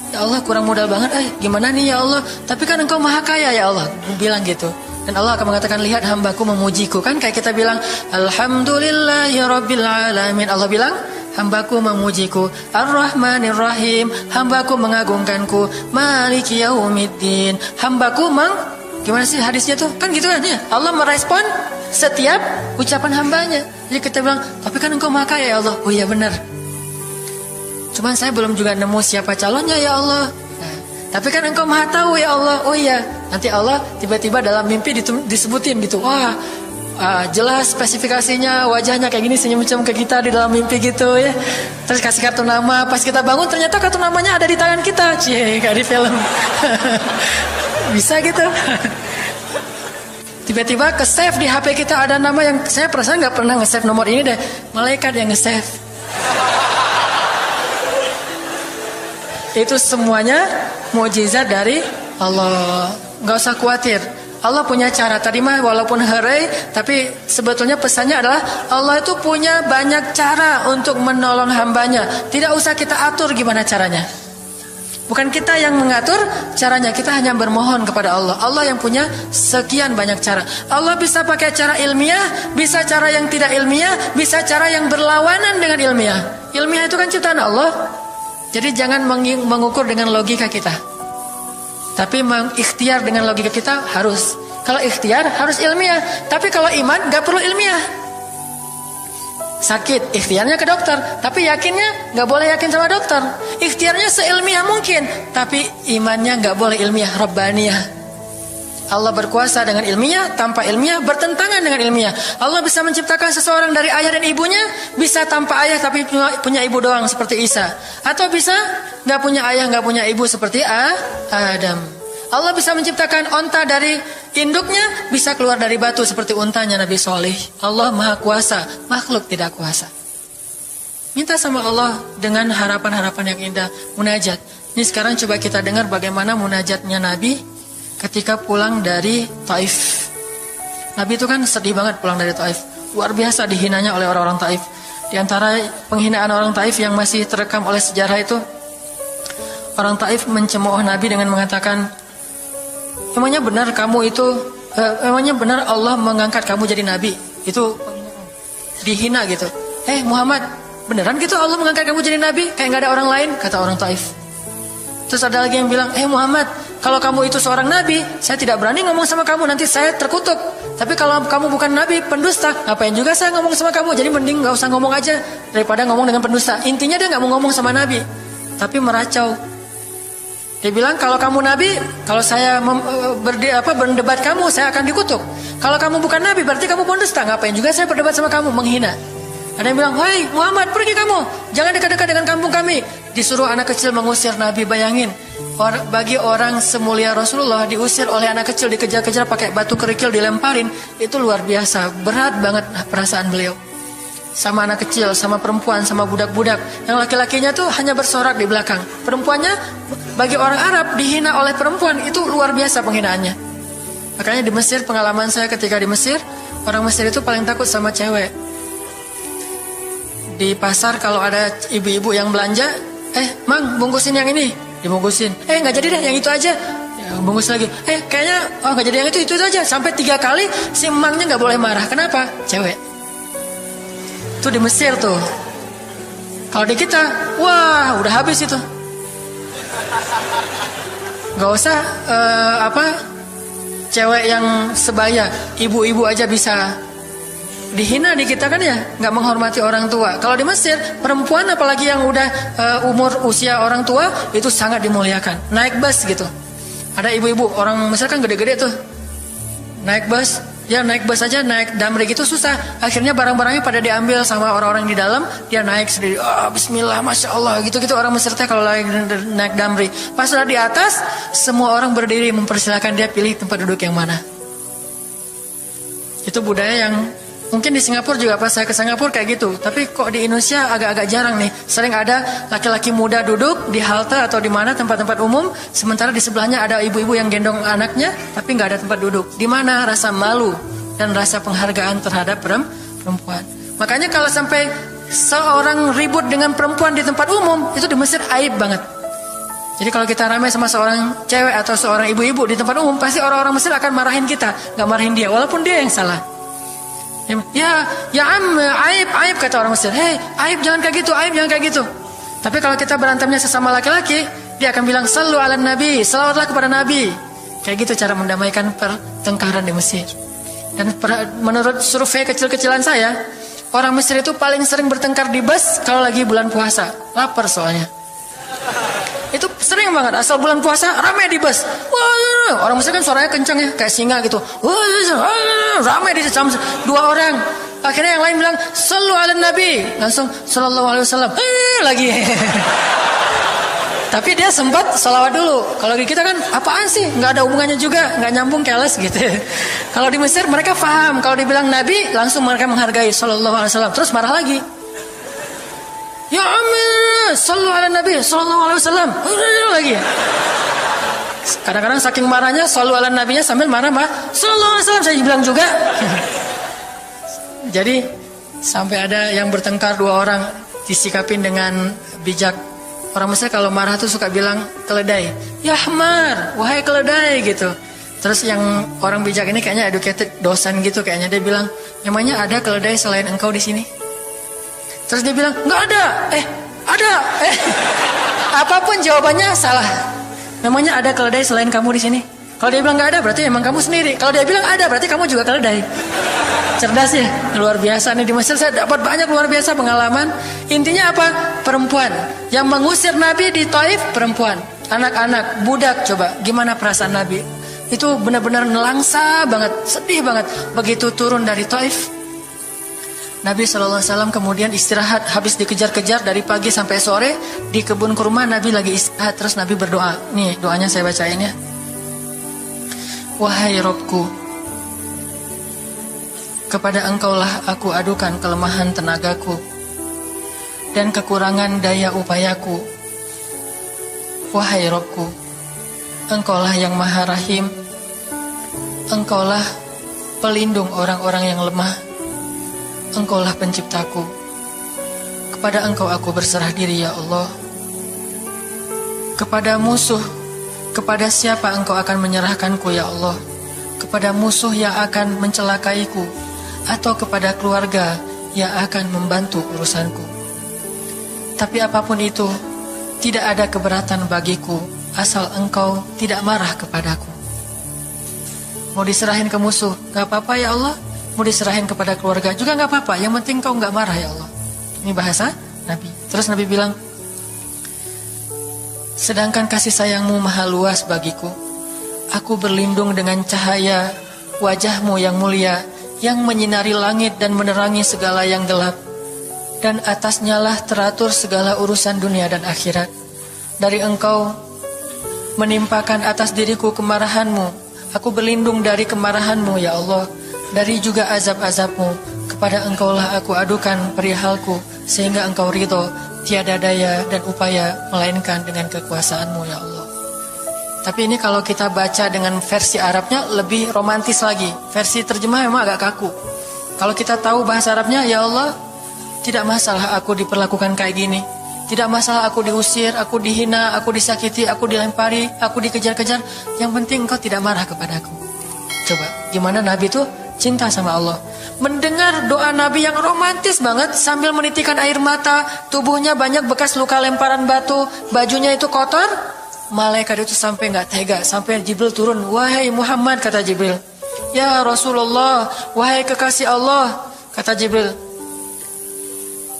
Ya Allah, kurang modal banget, gimana nih ya Allah, tapi kan engkau maha kaya ya Allah, bilang gitu. Dan Allah akan mengatakan, lihat hambaku memujiku. Kan kayak kita bilang, alhamdulillahi rabbil alamin. Allah bilang, hambaku memujiku. Ar-Rahmanir Rahim, hambaku mengagungkanku. Maliki Yaumiddin, hambaku gimana sih hadisnya tuh? Kan gitu kan ya. Allah merespon setiap ucapan hambanya. Jadi kita bilang, tapi kan engkau maha kaya ya Allah. Oh iya benar. Cuman saya belum juga nemu siapa calonnya ya Allah. Nah, tapi kan engkau maha tahu ya Allah. Oh iya. Nanti Allah tiba-tiba dalam mimpi disebutin gitu. Wah, jelas spesifikasinya, wajahnya kayak gini, senyum-senyum ke kita di dalam mimpi gitu ya. Terus kasih kartu nama. Pas kita bangun ternyata kartu namanya ada di tangan kita. Cie, kayak di film. Bisa gitu. Tiba-tiba ke save di HP kita ada nama yang saya perasaan nggak pernah nge-save nomor ini deh. Malaikat yang nge-save. Itu semuanya mukjizat dari Allah. Nggak usah khawatir. Allah punya cara. Tadi mah walaupun herai, tapi sebetulnya pesannya adalah Allah itu punya banyak cara untuk menolong hambanya. Tidak usah kita atur gimana caranya. Bukan kita yang mengatur caranya, kita hanya bermohon kepada Allah. Allah yang punya sekian banyak cara. Allah bisa pakai cara ilmiah, bisa cara yang tidak ilmiah, bisa cara yang berlawanan dengan ilmiah. Ilmiah itu kan ciptaan Allah. Jadi jangan mengukur dengan logika kita. Tapi mengikhtiar dengan logika kita harus. Kalau ikhtiar harus ilmiah. Tapi kalau iman gak perlu ilmiah. Sakit, ikhtiarnya ke dokter. Tapi yakinnya gak boleh yakin sama dokter. Ikhtiarnya seilmiah mungkin, tapi imannya gak boleh ilmiah, Rabbaniyah. Allah berkuasa dengan ilmiah, tanpa ilmiah, bertentangan dengan ilmiah. Allah bisa menciptakan seseorang dari ayah dan ibunya, bisa tanpa ayah tapi punya ibu doang seperti Isa. Atau bisa gak punya ayah, gak punya ibu seperti Adam. Allah bisa menciptakan onta dari induknya, bisa keluar dari batu seperti untanya Nabi Soleh. Allah maha kuasa, makhluk tidak kuasa. Minta sama Allah dengan harapan-harapan yang indah. Munajat. Ini sekarang coba kita dengar bagaimana munajatnya Nabi ketika pulang dari Taif. Nabi itu kan sedih banget pulang dari Taif. Luar biasa dihinanya oleh orang-orang Taif. Di antara penghinaan orang Taif yang masih terekam oleh sejarah itu, orang Taif mencemooh Nabi dengan mengatakan, emangnya benar kamu itu, emangnya benar Allah mengangkat kamu jadi Nabi? Itu dihina gitu. Muhammad, beneran gitu Allah mengangkat kamu jadi Nabi? Kayak gak ada orang lain, kata orang Taif. Terus ada lagi yang bilang, Muhammad, kalau kamu itu seorang Nabi, saya tidak berani ngomong sama kamu, nanti saya terkutuk. Tapi kalau kamu bukan Nabi, pendusta, ngapain juga saya ngomong sama kamu? Jadi mending gak usah ngomong aja daripada ngomong dengan pendusta. Intinya dia gak mau ngomong sama Nabi, tapi meracau. Dia bilang, kalau kamu Nabi, kalau saya berdebat kamu, saya akan dikutuk. Kalau kamu bukan Nabi, berarti kamu pendusta. Ngapain juga saya berdebat sama kamu, menghina. Ada yang bilang, hei Muhammad, pergi kamu, jangan dekat-dekat dengan kampung kami. Disuruh anak kecil mengusir Nabi. Bayangin, bagi orang semulia Rasulullah diusir oleh anak kecil, dikejar-kejar pakai batu kerikil, dilemparin. Itu luar biasa, berat banget perasaan beliau. Sama anak kecil, sama perempuan, sama budak-budak. Yang laki-lakinya tuh hanya bersorak di belakang. Perempuannya, bagi orang Arab, dihina oleh perempuan. Itu luar biasa penghinaannya. Makanya di Mesir, pengalaman saya ketika di Mesir, orang Mesir itu paling takut sama cewek. Di pasar kalau ada ibu-ibu yang belanja, Mang, bungkusin yang ini. Dibungkusin. Gak jadi deh, yang itu aja. Ya, bungkus lagi. Kayaknya, gak jadi yang itu aja. Sampai 3 kali, si emangnya gak boleh marah. Kenapa? Cewek. Itu di Mesir tuh. Kalau di kita, wah, udah habis itu. Gak usah cewek yang sebaya, ibu-ibu aja bisa dihina di kita kan ya, nggak menghormati orang tua. Kalau di Mesir, perempuan apalagi yang udah umur usia orang tua itu sangat dimuliakan. Naik bus gitu, ada ibu-ibu orang Mesir kan gede-gede tuh, naik bus. Ya naik bus aja, naik damri gitu susah. Akhirnya barang-barangnya pada diambil sama orang-orang di dalam. Dia naik sendiri, bismillah, masya Allah, gitu-gitu orang Mesir teh kalau lagi naik damri. Pas sudah di atas, semua orang berdiri mempersilahkan dia pilih tempat duduk yang mana. Itu budaya yang mungkin di Singapura juga, pas saya ke Singapura kayak gitu. Tapi kok di Indonesia agak-agak jarang nih. Sering ada laki-laki muda duduk di halte atau di mana tempat-tempat umum, sementara di sebelahnya ada ibu-ibu yang gendong anaknya, tapi nggak ada tempat duduk. Di mana rasa malu dan rasa penghargaan terhadap perempuan. Makanya kalau sampai seorang ribut dengan perempuan di tempat umum, itu di Mesir aib banget. Jadi kalau kita ramai sama seorang cewek atau seorang ibu-ibu di tempat umum, pasti orang-orang Mesir akan marahin kita, nggak marahin dia, walaupun dia yang salah. Ya am, aib kata orang Mesir. Hei, aib jangan kayak gitu, aib jangan kayak gitu. Tapi kalau kita berantemnya sesama laki-laki, dia akan bilang sallu ala nabi, salawatlah kepada nabi. Kayak gitu cara mendamaikan pertengkaran di Mesir. Dan menurut survei kecil-kecilan saya, orang Mesir itu paling sering bertengkar di bus kalau lagi bulan puasa. Lapar soalnya. Itu sering banget, asal bulan puasa ramai di bus. Wah, orang Mesir kan suaranya kencang ya, kayak singa gitu. Wah, ramai di jam 2 orang. Akhirnya yang lain bilang sallu ala nabi, langsung sallallahu alaihi wasallam. Lagi. Tapi dia sempat salawat dulu. Kalau di kita kan apaan sih? Nggak ada hubungannya juga, nggak nyambung, keles gitu. Kalau di Mesir mereka paham. Kalau dibilang Nabi, langsung mereka menghargai sallallahu alaihi wasallam. Terus marah lagi. Ya amin, sallu ala Nabi sallallahu alaihi wasallam. Lagi. Kadang-kadang saking marahnya sallu ala Nabinya sambil marah-marah. Sallallahu alaihi wasallam saya bilang juga. Jadi sampai ada yang bertengkar 2 orang disikapin dengan bijak. Orang Mesir kalau marah tuh suka bilang keledai, ya hamar, wahai keledai gitu. Terus yang orang bijak ini kayaknya educated dosen gitu kayaknya, dia bilang, emangnya ada keledai selain engkau di sini? Terus dia bilang, nggak ada. Ada. Apapun jawabannya salah. Memangnya ada keledai selain kamu di sini? Kalau dia bilang nggak ada, berarti emang kamu sendiri. Kalau dia bilang ada, berarti kamu juga keledai. Cerdas ya, luar biasa nih di Mesir. Saya dapat banyak luar biasa pengalaman. Intinya apa? Perempuan yang mengusir Nabi di Taif, perempuan, anak-anak, budak. Coba gimana perasaan Nabi? Itu benar-benar nelangsa banget, sedih banget. Begitu turun dari Taif, Nabi SAW kemudian istirahat. Habis dikejar-kejar dari pagi sampai sore di kebun kurma, Nabi lagi istirahat. Terus Nabi berdoa. Nih doanya saya bacain ya. Wahai Robku, kepada engkaulah aku adukan kelemahan tenagaku dan kekurangan daya upayaku. Wahai Robku, engkaulah yang maha rahim, engkaulah pelindung orang-orang yang lemah, engkaulah penciptaku. Kepada engkau aku berserah diri ya Allah. Kepada musuh, kepada siapa engkau akan menyerahkanku ya Allah? Kepada musuh yang akan mencelakaiku, atau kepada keluarga yang akan membantu urusanku. Tapi apapun itu, tidak ada keberatan bagiku, asal engkau tidak marah kepadaku. Mau diserahin ke musuh, gak apa-apa ya Allah. Mau diserahin kepada keluarga juga gak apa-apa, yang penting kau gak marah ya Allah. Ini bahasa Nabi. Terus Nabi bilang, sedangkan kasih sayangmu maha luas bagiku, aku berlindung dengan cahaya wajahmu yang mulia, yang menyinari langit dan menerangi segala yang gelap, dan atasnya lah teratur segala urusan dunia dan akhirat. Dari engkau menimpakan atas diriku kemarahanmu, aku berlindung dari kemarahanmu ya Allah, dari juga azab-azabmu. Kepada engkaulah aku adukan perihalku, sehingga engkau ridho, tiada daya dan upaya melainkan dengan kekuasaanmu ya Allah. Tapi ini kalau kita baca dengan versi Arabnya lebih romantis lagi. Versi terjemah memang agak kaku. Kalau kita tahu bahasa Arabnya, ya Allah, tidak masalah aku diperlakukan kayak gini. Tidak masalah aku diusir, aku dihina, aku disakiti, aku dilempari, aku dikejar-kejar. Yang penting engkau tidak marah kepadaku. Coba, gimana Nabi itu cinta sama Allah. Mendengar doa Nabi yang romantis banget sambil menitikan air mata, tubuhnya banyak bekas luka lemparan batu, bajunya itu kotor. Malaikat itu sampai nggak tega, sampai Jibril turun. Wahai Muhammad, kata Jibril. Ya Rasulullah, wahai kekasih Allah, kata Jibril.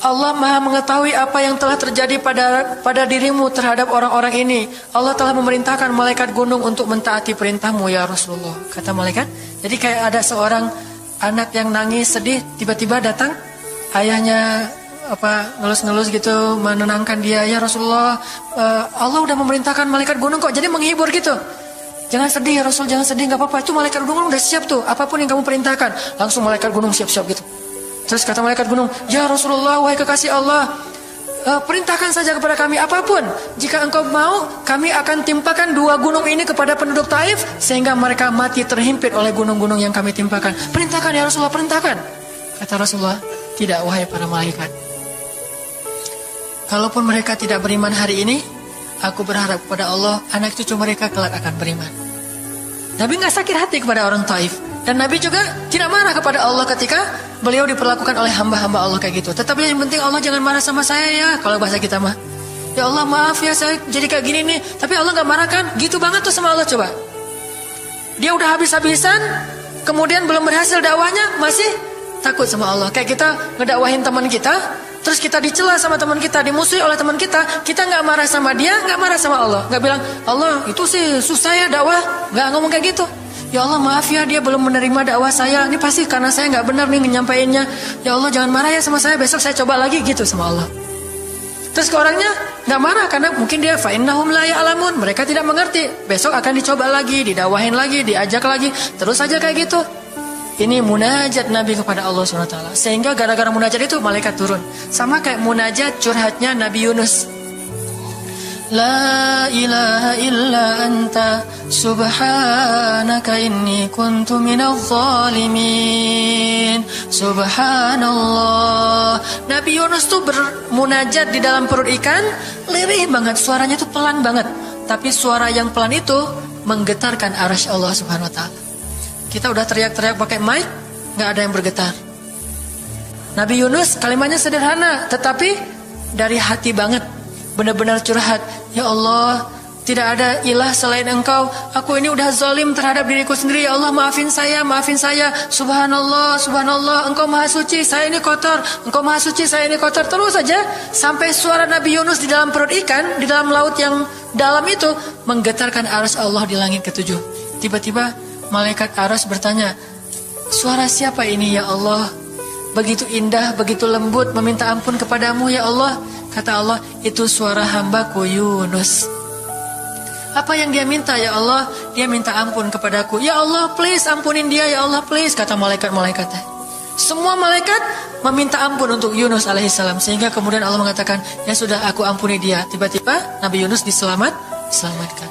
Allah maha mengetahui apa yang telah terjadi pada dirimu terhadap orang-orang ini. Allah telah memerintahkan malaikat gunung untuk mentaati perintahmu ya Rasulullah, kata malaikat. Jadi kayak ada seorang anak yang nangis sedih, tiba-tiba datang ayahnya ngelus-ngelus gitu, menenangkan dia. Ya Rasulullah, Allah udah memerintahkan malaikat gunung kok, jadi menghibur gitu. Jangan sedih ya Rasul, jangan sedih, gak apa-apa, itu malaikat gunung udah siap tuh, apapun yang kamu perintahkan. Langsung malaikat gunung siap-siap gitu. Terus kata malaikat gunung, ya Rasulullah, wahai kekasih Allah, perintahkan saja kepada kami apapun. Jika engkau mau, kami akan timpakan 2 gunung ini kepada penduduk Taif, sehingga mereka mati terhimpit oleh gunung-gunung yang kami timpakan. Perintahkan ya Rasulullah, perintahkan. Kata Rasulullah, tidak wahai para malaikat. Kalaupun mereka tidak beriman hari ini, aku berharap kepada Allah, anak cucu mereka kelak akan beriman. Nabi gak sakit hati kepada orang Taif. Dan Nabi juga tidak marah kepada Allah ketika beliau diperlakukan oleh hamba-hamba Allah kayak gitu. Tetapi yang penting Allah jangan marah sama saya ya, kalau bahasa kita mah. Ya Allah maaf ya saya jadi kayak gini nih, tapi Allah gak marah kan? Gitu banget tuh sama Allah coba. Dia udah habis-habisan, kemudian belum berhasil dakwahnya, masih takut sama Allah. Kayak kita ngedakwahin teman kita, terus kita dicela sama teman kita, dimusuhi oleh teman kita gak marah sama dia, gak marah sama Allah. Gak bilang, Allah itu sih susah ya dakwah, gak ngomong kayak gitu. Ya Allah maaf ya dia belum menerima dakwah saya, ini pasti karena saya gak benar nih nyampainnya. Ya Allah jangan marah ya sama saya, besok saya coba lagi gitu sama Allah. Terus ke orangnya gak marah karena mungkin dia fa'innahum la ya'lamun, mereka tidak mengerti. Besok akan dicoba lagi, didakwahin lagi, diajak lagi, terus aja kayak gitu. Ini munajat Nabi kepada Allah SWT. Sehingga gara-gara munajat itu malaikat turun. Sama kayak munajat curhatnya Nabi Yunus. La ilaha illa anta subhanaka inni kuntu minadh zalimin. Subhanallah. Nabi Yunus tuh bermunajat di dalam perut ikan, lirih banget, suaranya tuh pelan banget. Tapi suara yang pelan itu menggetarkan arasy Allah Subhanahu wa taala. Kita udah teriak-teriak pakai mic, gak ada yang bergetar. Nabi Yunus kalimatnya sederhana, tetapi dari hati banget. Benar-benar curhat. Ya Allah, tidak ada ilah selain Engkau. Aku ini udah zalim terhadap diriku sendiri. Ya Allah, maafin saya, maafin saya. Subhanallah, subhanallah, Engkau maha suci, saya ini kotor. Engkau maha suci, saya ini kotor. Terus saja sampai suara Nabi Yunus di dalam perut ikan, di dalam laut yang dalam itu menggetarkan arasy Allah di langit ketujuh. Tiba-tiba malaikat arasy bertanya, suara siapa ini ya Allah? Begitu indah, begitu lembut, meminta ampun kepadamu ya Allah. Kata Allah, itu suara hambaku Yunus. Apa yang dia minta ya Allah? Dia minta ampun kepadaku. Ya Allah please ampunin dia ya Allah please. Kata malaikat-malaikatnya. Semua malaikat meminta ampun untuk Yunus alaihissalam. Sehingga kemudian Allah mengatakan, ya sudah aku ampuni dia. Tiba-tiba Nabi Yunus diselamatkan.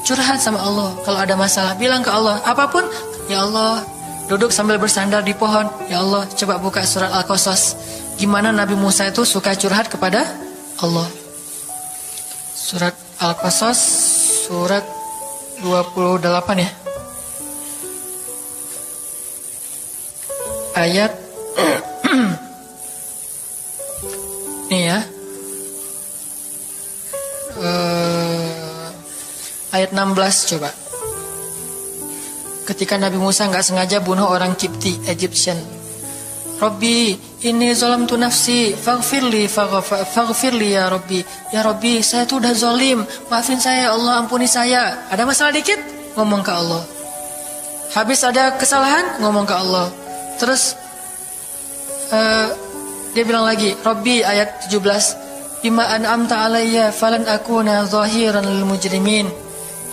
Curhat sama Allah. Kalau ada masalah bilang ke Allah. Apapun, ya Allah. Duduk sambil bersandar di pohon. Ya Allah coba buka surat Al-Qasas. Gimana Nabi Musa itu suka curhat kepada Allah. Surat Al-Qasas surat 28 ya. Ayat ini ya. Ayat 16 coba. Ketika Nabi Musa nggak sengaja bunuh orang Kipti, Egyptian. Rabbi, ini zalamtu nafsi, faghfirli ya Rabbi. Ya Rabbi, saya tuh udah zalim, maafin saya ya Allah, ampuni saya. Ada masalah dikit, ngomong ke Allah. Habis ada kesalahan, ngomong ke Allah. Terus dia bilang lagi, Rabbi ayat 17, bima an'amta alayya falan akuna zahiran lil mujrimin.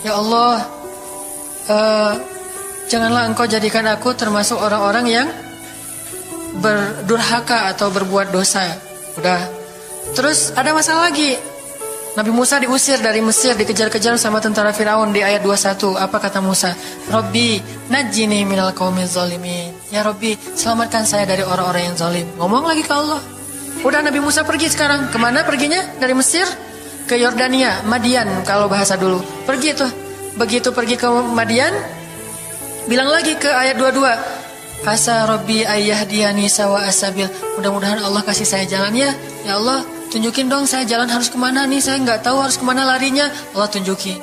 Ya Allah, janganlah engkau jadikan aku termasuk orang-orang yang berdurhaka atau berbuat dosa. Udah. Terus ada masalah lagi. Nabi Musa diusir dari Mesir, dikejar-kejar sama tentara Firaun di ayat 21. Apa kata Musa? Rabbi, najjini minal qaumiz zalimin. Ya Rabbi, selamatkan saya dari orang-orang yang zalim. Ngomong lagi ke Allah. Udah Nabi Musa pergi sekarang. Kemana perginya? Dari Mesir ke Yordania, Madian kalau bahasa dulu. Pergi tuh. Begitu pergi ke Madian, bilang lagi ke ayat 22. Asa Rabbi ayyahdiyani sawa asabil. Mudah-mudahan Allah kasih saya jalan ya. Ya Allah, tunjukin dong saya jalan harus kemana nih. Saya nggak tahu harus kemana larinya. Allah tunjukin.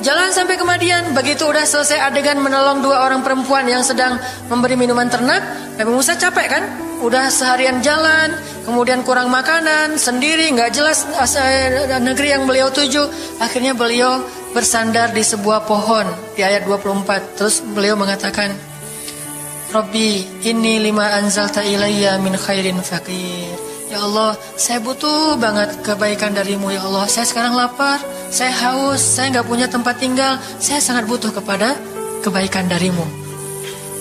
Jalan sampai ke Madian. Begitu udah selesai adegan menolong dua orang perempuan yang sedang memberi minuman ternak, Nabi Musa capek kan? Udah seharian jalan, kemudian kurang makanan, sendiri, nggak jelas negeri yang beliau tuju. Akhirnya beliau bersandar di sebuah pohon di ayat 24. Terus beliau mengatakan, Rabbi, inni lima anzalta ilayya min khairin faqir. Ya Allah, saya butuh banget kebaikan darimu ya Allah. Saya sekarang lapar, saya haus, saya nggak punya tempat tinggal. Saya sangat butuh kepada kebaikan darimu.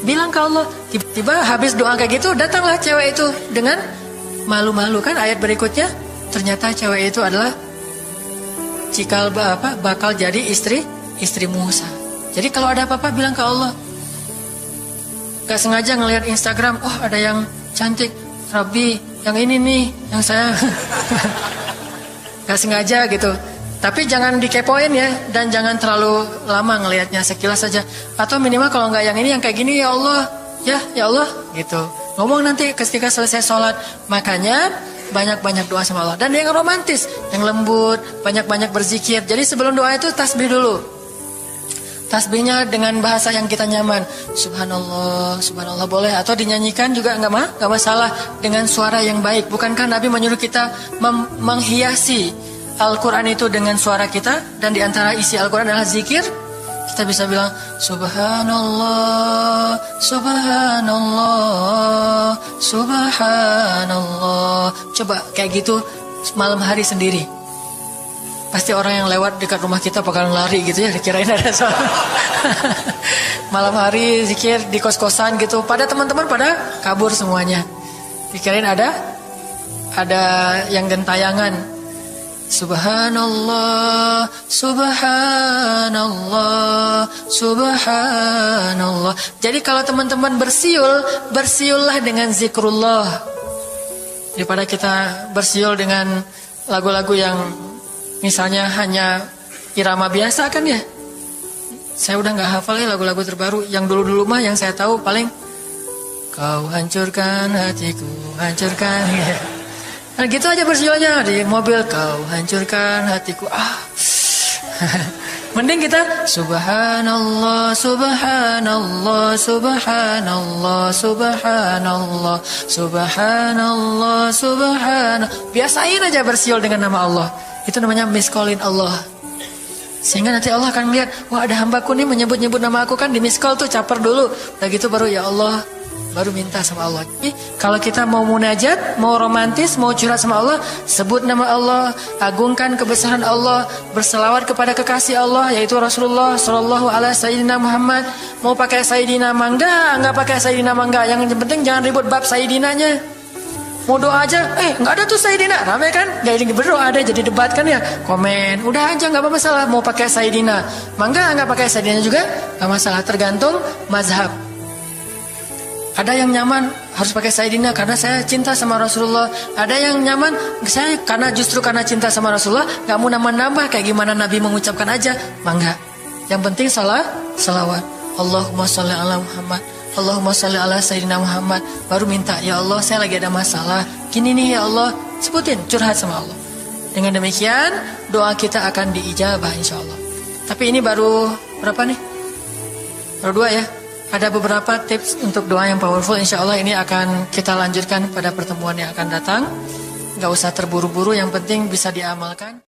Bilang ke Allah. Tiba-tiba habis doa kayak gitu, datanglah cewek itu dengan malu-malu kan. Ayat berikutnya, ternyata cewek itu adalah bakal jadi istri Musa. Jadi kalau ada apa-apa bilang ke Allah. Gak sengaja ngelihat Instagram, oh ada yang cantik, Rabbi, yang ini nih, yang saya gak sengaja gitu. Tapi jangan dikepoin ya, dan jangan terlalu lama ngelihatnya, sekilas saja. Atau minimal kalau nggak yang ini, yang kayak gini ya Allah, ya Allah, gitu. Ngomong nanti ketika selesai sholat. Makanya banyak-banyak doa sama Allah. Dan yang romantis, yang lembut, banyak-banyak berzikir. Jadi sebelum doa itu tasbih dulu. Tasbihnya dengan bahasa yang kita nyaman. Subhanallah, subhanallah boleh. Atau dinyanyikan juga nggak masalah. Dengan suara yang baik. Bukankah Nabi menyuruh kita menghiasi Al-Quran itu dengan suara kita? Dan diantara isi Al-Quran adalah zikir. Kita bisa bilang Subhanallah, Subhanallah, Subhanallah. Coba kayak gitu malam hari sendiri. Pasti orang yang lewat dekat rumah kita bakalan lari gitu ya, dikirain ada soal. Malam hari zikir di kos-kosan gitu, pada teman-teman pada kabur semuanya. Dikirain ada yang gentayangan. Subhanallah, Subhanallah, Subhanallah. Jadi kalau teman-teman bersiullah dengan zikrullah. Daripada kita bersiul dengan lagu-lagu yang misalnya hanya irama biasa kan ya. Saya udah gak hafal ya lagu-lagu terbaru. Yang dulu-dulu mah yang saya tahu paling kau hancurkan hatiku, hancurkan ya. Nah gitu aja bersiulnya di mobil, kau hancurkan hatiku. Mending kita Subhanallah, Subhanallah, Subhanallah, Subhanallah, Subhanallah, Subhanallah. Biasain aja bersiul dengan nama Allah. Itu namanya miskolin Allah. Sehingga nanti Allah akan melihat, wah ada hambaku nih menyebut-nyebut nama aku kan, di miskol tuh caper dulu. Udah gitu baru ya Allah, baru minta sama Allah. Jadi, kalau kita mau munajat, mau romantis, mau curhat sama Allah, sebut nama Allah, agungkan kebesaran Allah, berselawat kepada kekasih Allah yaitu Rasulullah sallallahu alaihi sayyidina Muhammad. Mau pakai sayyidina mangga, enggak pakai sayyidina mangga, yang penting jangan ribut bab sayyidinanya. Mau doa aja, enggak ada tuh sayyidina, ramai kan? Jadi berdoa ada, jadi debat kan ya, komen, udah aja enggak masalah. Mau pakai sayyidina mangga, enggak pakai sayyidina juga enggak masalah, tergantung mazhab. Ada yang nyaman harus pakai sayyidina karena saya cinta sama Rasulullah. Ada yang nyaman saya justru karena cinta sama Rasulullah, gak mau nambah-nambah kayak gimana Nabi mengucapkan aja, mangga. Yang penting salawat. Allahumma sholli ala Muhammad, Allahumma sholli ala sayyidina Muhammad. Baru minta, ya Allah saya lagi ada masalah gini nih ya Allah, sebutin, curhat sama Allah. Dengan demikian doa kita akan diijabah insyaallah. Tapi ini baru berapa nih? Baru 2 ya. Ada beberapa tips untuk doa yang powerful. Insya Allah ini akan kita lanjutkan pada pertemuan yang akan datang. Gak usah terburu-buru, yang penting bisa diamalkan.